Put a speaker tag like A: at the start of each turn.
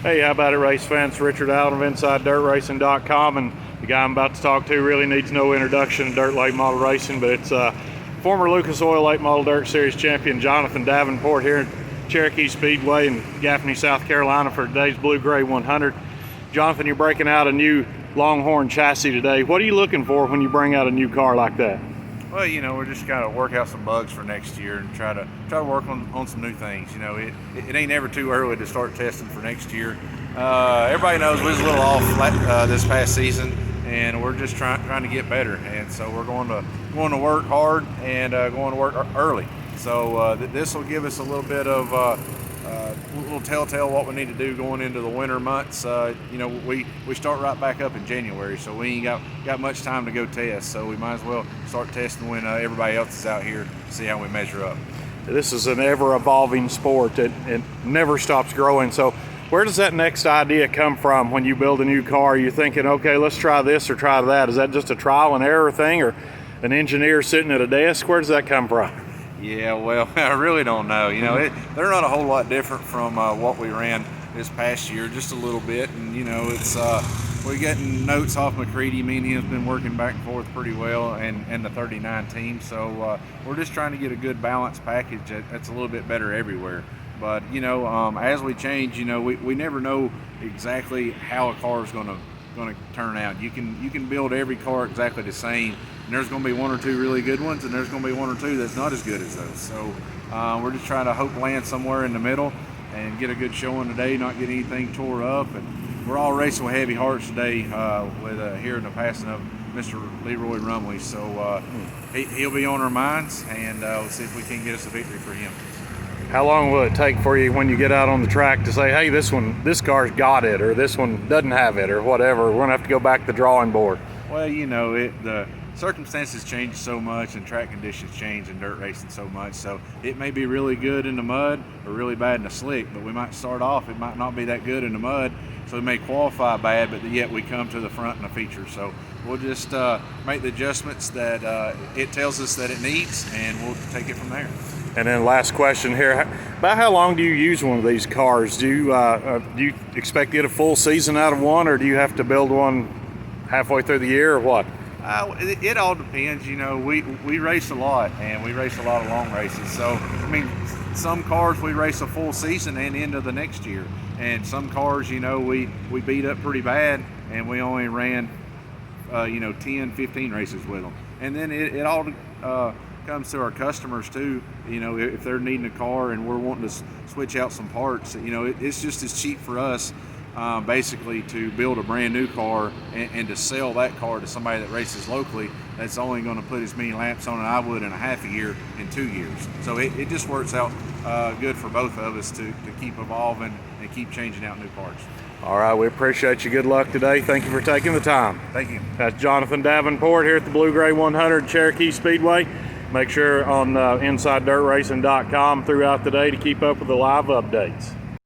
A: Hey, how about it, race fans? Richard Allen of InsideDirtRacing.com, and the guy I'm about to talk to really needs no introduction to dirt late model racing, but it's former Lucas Oil Late Model Dirt Series champion Jonathan Davenport here at Cherokee Speedway in Gaffney, South Carolina for today's Blue Gray 100. Jonathan, you're breaking out a new Longhorn chassis today. What are you looking for when you bring out a new car like that?
B: Well, we're just kind of work out some bugs for next year and try to work on some new things. It ain't ever too early to start testing for next year. Everybody knows we was a little off this past season, and we're just trying to get better. And so we're going to work hard and going to work early. So this will give us a little bit of little telltale what we need to do going into the winter months. We start right back up in January, so we ain't got much time to go test. So we might as well start testing when everybody else is out here to see how we measure up.
A: This is an ever-evolving sport. It never stops growing. So where does that next idea come from when you build a new car? You're thinking, okay, let's try this or try that. Is that just a trial and error thing, or an engineer sitting at a desk? Where does that come from?
B: Yeah, well, I really don't know. They're not a whole lot different from what we ran this past year, just a little bit. And it's we're getting notes off McCready. Me and him's been working back and forth pretty well, and the 39 team. So we're just trying to get a good balanced package that's a little bit better everywhere. But as we change, we never know exactly how a car is going to turn out. You can build every car exactly the same, and there's going to be one or two really good ones, and there's going to be one or two that's not as good as those. So we're just trying to hope land somewhere in the middle and get a good showing today, not get anything tore up. And we're all racing with heavy hearts today with hearing the passing of Mr. Leroy Rumley. So he'll be on our minds, and we'll see if we can get us a victory for him.
A: How long will it take for you when you get out on the track to say, hey, this car's got it, or this one doesn't have it, or whatever? We're going to have to go back to the drawing board.
B: Well, the circumstances change so much, and track conditions change in dirt racing so much. So it may be really good in the mud or really bad in the slick, but we might start off, it might not be that good in the mud, so we may qualify bad, but yet we come to the front in the feature. So we'll just make the adjustments that it tells us that it needs, and we'll take it from there.
A: And then last question here, about how long do you use one of these cars? Do you expect to get a full season out of one, or do you have to build one halfway through the year, or what?
B: It all depends. We race a lot, and we race a lot of long races. So, some cars we race a full season and into the next year. And some cars, we beat up pretty bad, and we only ran, 10, 15 races with them. And then it all comes to our customers too. If they're needing a car and we're wanting to switch out some parts, it's just as cheap for us basically to build a brand new car and to sell that car to somebody that races locally that's only going to put as many laps on it I would in a half a year in 2 years. So it just works out good for both of us to keep evolving and keep changing out new parts.
A: All right, we appreciate you. Good luck today. Thank you for taking the time.
B: Thank you.
A: That's Jonathan Davenport here at the Blue Gray 100 Cherokee Speedway. Make sure on InsideDirtRacing.com throughout the day to keep up with the live updates.